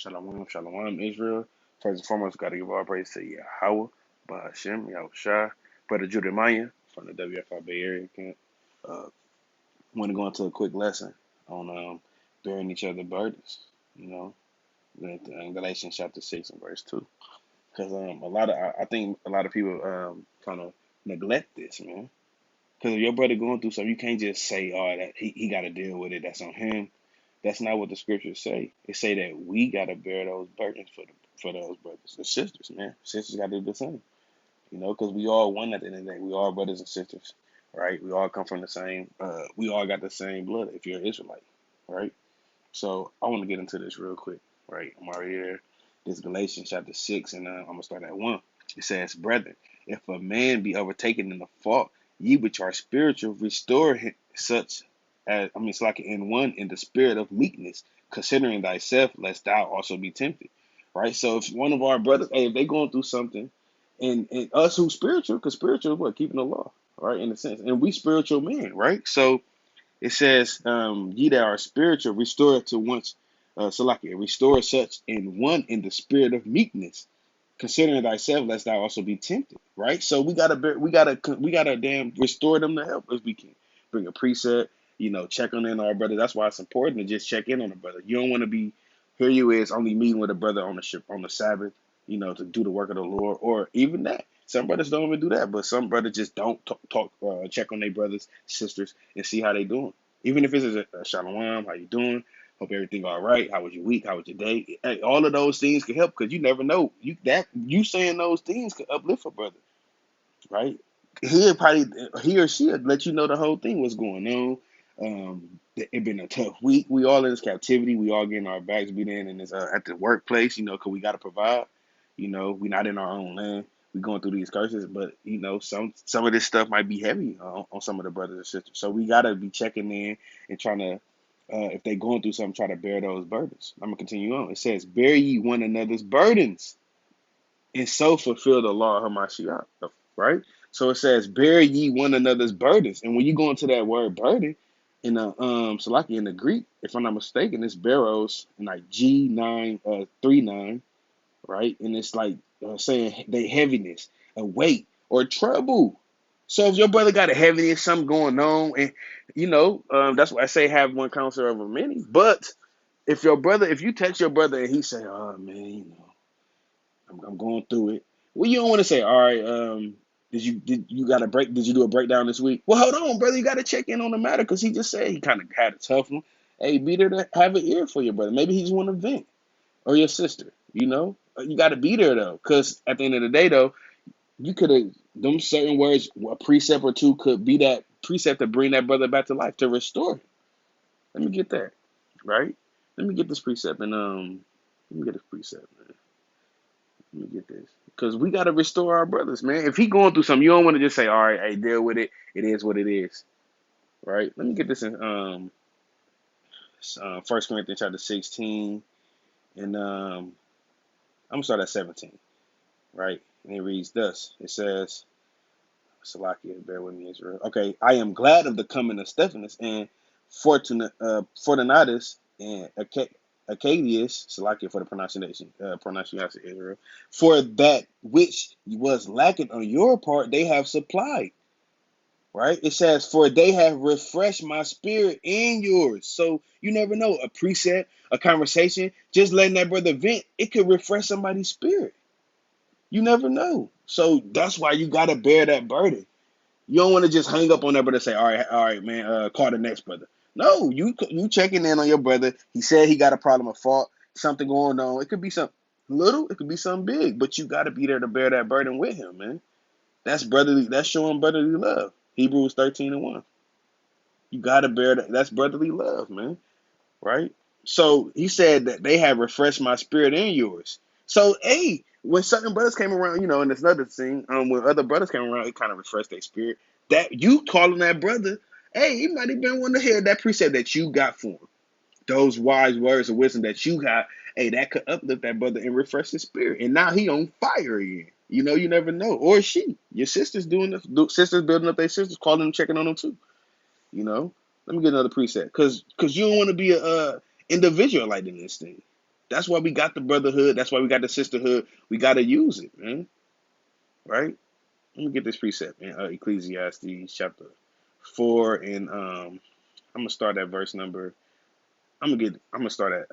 Shalom, shalom, Israel. First and foremost, got to give all praise to Yahweh, Bahashem, Yahushua, Brother Jeremiah from the WFI Bay Area camp. Uh, want to go into a quick lesson on bearing each other burdens, you know, in Galatians chapter 6 and verse 2. Because I think a lot of people kind of neglect this, man. Because if your brother going through something, you can't just say, oh, that he got to deal with it. That's on him. That's not what the scriptures say. It say that we gotta bear those burdens for those brothers and sisters, man. Sisters gotta do the same, because we all one at the end of the day. We all brothers and sisters, right? We all come from the same. We all got the same blood. If you're an Israelite, right? So I want to get into this real quick, right? I'm already there. This Galatians chapter 6, and I'm gonna start at 1. It says, "Brethren, if a man be overtaken in the fault, ye which are spiritual, restore him, such it's like in one in the spirit of meekness, considering thyself, lest thou also be tempted." Right. So if one of our brothers, hey, if they going through something, and us who spiritual, because spiritual is what keeping the law, right? In a sense, and we spiritual men, right? So it says, ye that are spiritual, restore to once, Salakia, restore such in one in the spirit of meekness, considering thyself, lest thou also be tempted, right? So we gotta damn restore them to help as we can. Bring a preset, check on in our brother. That's why it's important to just check in on a brother. You don't want to be, here you is only meeting with a brother on the ship on the Sabbath, to do the work of the Lord, or even that. Some brothers don't even do that, but some brothers just don't check on their brothers, sisters, and see how they doing. Even if it's a shalom, how you doing? Hope everything all right. How was your week? How was your day? Hey, all of those things can help because you never know. You saying those things could uplift a brother, right? He or she'll let you know the whole thing, what's going on. It been a tough week. We all in this captivity. We all getting our backs beat in this at the workplace, because we got to provide. We not in our own land. We going through these curses, but some of this stuff might be heavy on some of the brothers and sisters. So we gotta be checking in and trying to, if they going through something, try to bear those burdens. I'm gonna continue on. It says, "Bear ye one another's burdens, and so fulfill the law of Hamashiach." Right? So it says, "Bear ye one another's burdens." And when you go into that word burden, in the Salaki in the Greek, if I'm not mistaken, it's barrows and like G939, right? And it's like saying they heaviness, a weight, or trouble. So if your brother got a heaviness, something going on, and that's why I say have one counselor over many. But if you text your brother and he say, "Oh man, I'm going through it," well, you don't want to say, "All right, Did you do a breakdown this week?" Well, hold on, brother, you got to check in on the matter because he just said he kind of had a tough one. Hey, be there to have an ear for your brother. Maybe he just want to vent, or your sister. You got to be there though, because at the end of the day, though, you could have them certain words, a precept or two could be that precept to bring that brother back to life, to restore him. Let me get that, right? Let me get this precept and let me get this precept, man. Let me get this, because we got to restore our brothers, man. If he going through something, you don't want to just say, "All right, hey, deal with it. It is what it is," right? Let me get this in 1 Corinthians chapter 16, and I'm gonna start at 17, right? And it reads thus. It says, Salakia, bear with me, Israel. Okay, "I am glad of the coming of Stephanus and Fortunatus and Arcadius, Salakia for the pronunciation, Israel. For that which was lacking on your part, they have supplied." Right? It says, "For they have refreshed my spirit and yours." So you never know. A precept, a conversation, just letting that brother vent, it could refresh somebody's spirit. You never know. So that's why you gotta bear that burden. You don't want to just hang up on that brother and say, all right, man, call the next brother. No, you checking in on your brother. He said he got a problem, a fault, something going on. It could be something little, it could be something big, but you got to be there to bear that burden with him, man. That's brotherly. That's showing brotherly love. Hebrews 13:1. You got to bear that. That's brotherly love, man. Right? So he said that they have refreshed my spirit and yours. So, hey, when certain brothers came around, and there's another thing, when other brothers came around, it kind of refreshed their spirit. That you calling that brother, hey, he might have been one to hear that precept that you got for him. Those wise words of wisdom that you got, hey, that could uplift that brother and refresh his spirit. And now he on fire again. You never know. Or she, your sister's doing this, sisters building up their sisters, calling them, checking on them too. You know, let me get another preset, because you don't want to be a individual like in this thing. That's why we got the brotherhood. That's why we got the sisterhood. We got to use it, man. Right? Let me get this precept in Ecclesiastes chapter 4, and I'm gonna start at verse number. I'm gonna start at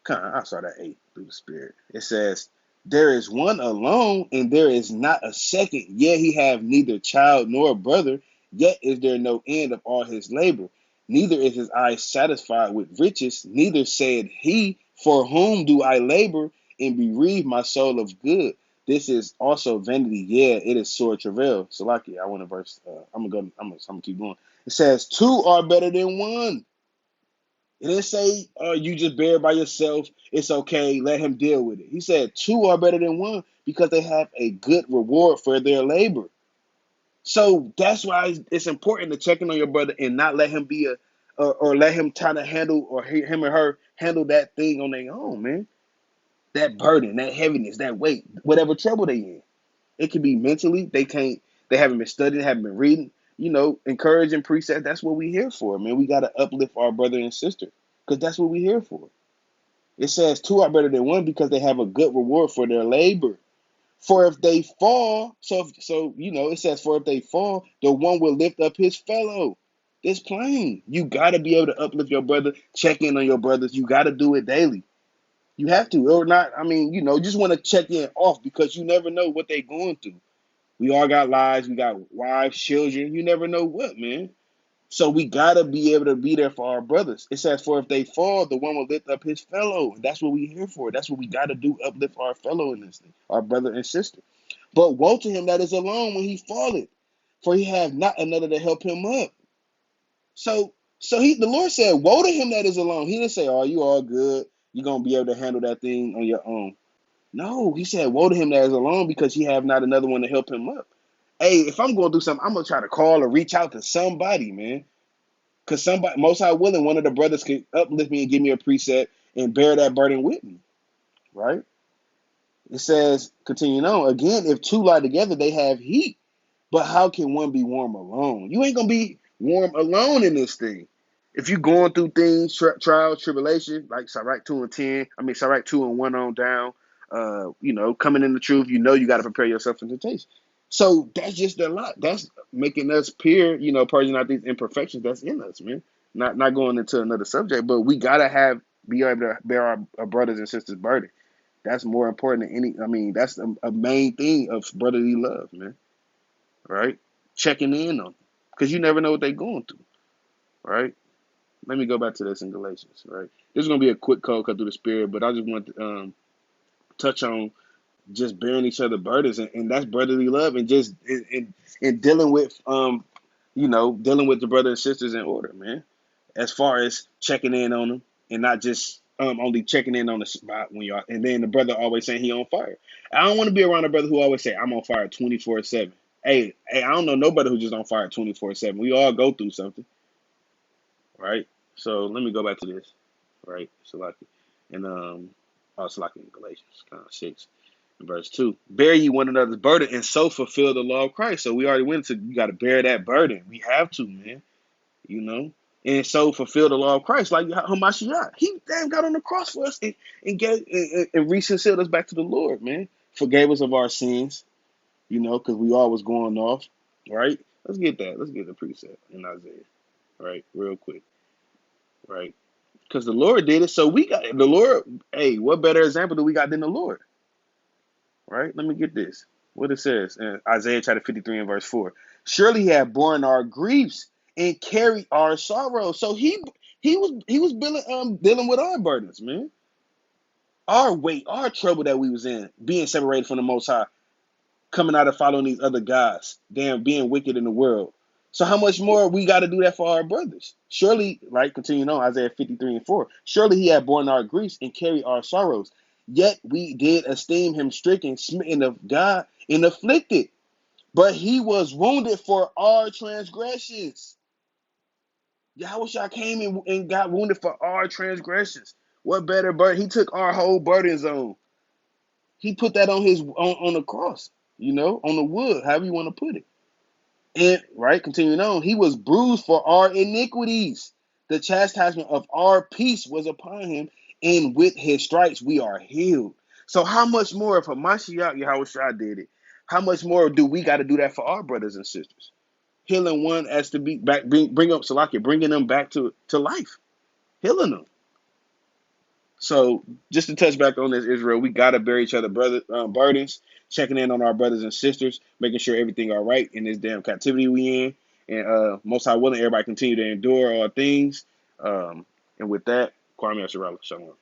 I'll start at 8 through the Spirit. It says, "There is one alone, and there is not a second. Yet he have neither child nor brother. Yet is there no end of all his labor. Neither is his eye satisfied with riches. Neither said he, For whom do I labor and bereave my soul of good? This is also vanity. Yeah, it is sore travail." So, like, I want to verse. I'm gonna keep going. It says, "Two are better than one." It didn't say, you just bear it by yourself. It's okay. Let him deal with it. He said two are better than one because they have a good reward for their labor. So that's why it's important to check in on your brother and not let him be or let him try to handle, or him or her handle that thing on their own, man. That burden, that heaviness, that weight, whatever trouble they in. It can be mentally. They haven't been studying, haven't been reading. Encouraging precepts. That's what we here for, man. We got to uplift our brother and sister because that's what we here for. It says two are better than one because they have a good reward for their labor. For if they fall, it says, for if they fall, the one will lift up his fellow. It's plain. You got to be able to uplift your brother, check in on your brothers. You got to do it daily. You have to, or not. I mean, just want to check in off because you never know what they're going through. We all got lives. We got wives, children. You never know what, man. So we gotta be able to be there for our brothers. It says, "For if they fall, the one will lift up his fellow." And that's what we here for. That's what we gotta do. Uplift our fellow in this thing, our brother and sister. But woe to him that is alone when he falleth, for he have not another to help him up. The Lord said, "Woe to him that is alone." He didn't say, "Oh, you all good. You're gonna be able to handle that thing on your own." No, he said, "Woe to him that is alone because he have not another one to help him up." Hey, if I'm going to do something, I'm gonna try to call or reach out to somebody, man. Because somebody, most high willing, one of the brothers could uplift me and give me a precept and bear that burden with me, right? It says, continuing on, again, if two lie together, they have heat. But how can one be warm alone? You ain't going to be warm alone in this thing. If you're going through things, trials, tribulation, like Sirach 2 and 10, Sirach 2 and 1 on down, coming in the truth, you got to prepare yourself for temptation. So that's just a lot. That's making us peer, purging out these imperfections that's in us, man. Not going into another subject, but we gotta be able to bear our brothers and sisters' burden. That's more important than any. That's a main thing of brotherly love, man. Right? Checking in on them, because you never know what they're going through. Right? Let me go back to this in Galatians. Right? This is gonna be a quick code cut through the spirit, but I just want to touch on just bearing each other burdens, and that's brotherly love, and just in dealing with dealing with the brothers and sisters in order, man. As far as checking in on them and not just only checking in on the spot when y'all, and then the brother always saying he on fire. I don't want to be around a brother who always say I'm on fire 24/7. Hey, I don't know nobody who's just on fire 24/7. We all go through something, right? So let me go back to this, right? Salaki, and Salaki in Galatians, kind of 6. Verse 2, bear ye one another's burden and so fulfill the law of Christ. So we already went to, you got to bear that burden. We have to, man, and so fulfill the law of Christ, like Hamashiach. He damn got on the cross for us and reconciled us back to the Lord, man. Forgave us of our sins, because we all was going off, right? Let's get that. Let's get the precept in Isaiah, right? Real quick, right? Because the Lord did it, so we got the Lord. Hey, what better example do we got than the Lord? Right? Let me get this. What it says in Isaiah chapter 53 and verse 4. Surely he had borne our griefs and carried our sorrows. So he was dealing with our burdens, man. Our weight, our trouble that we was in, being separated from the Most High, coming out of following these other gods, damn, being wicked in the world. So how much more we got to do that for our brothers? Surely, right, continuing on, Isaiah 53 and 4. Surely he had borne our griefs and carried our sorrows. Yet we did esteem him stricken, smitten of God, and afflicted. But he was wounded for our transgressions. Yahushua came and got wounded for our transgressions. What better burden? He took our whole burdens on. He put that on the cross, on the wood, however you want to put it. And right, continuing on, he was bruised for our iniquities. The chastisement of our peace was upon him, And with his stripes, we are healed. So how much more if Hamashiach Yahushua did it? How much more do we got to do that for our brothers and sisters? Healing one as to be back, bring up Salakia, bringing them back to life, healing them. So just to touch back on this, Israel, we gotta bear each other burdens, checking in on our brothers and sisters, making sure everything all right in this damn captivity we in, and most high willing, everybody continue to endure all things. And with that, Kwame Asherala, Shalom.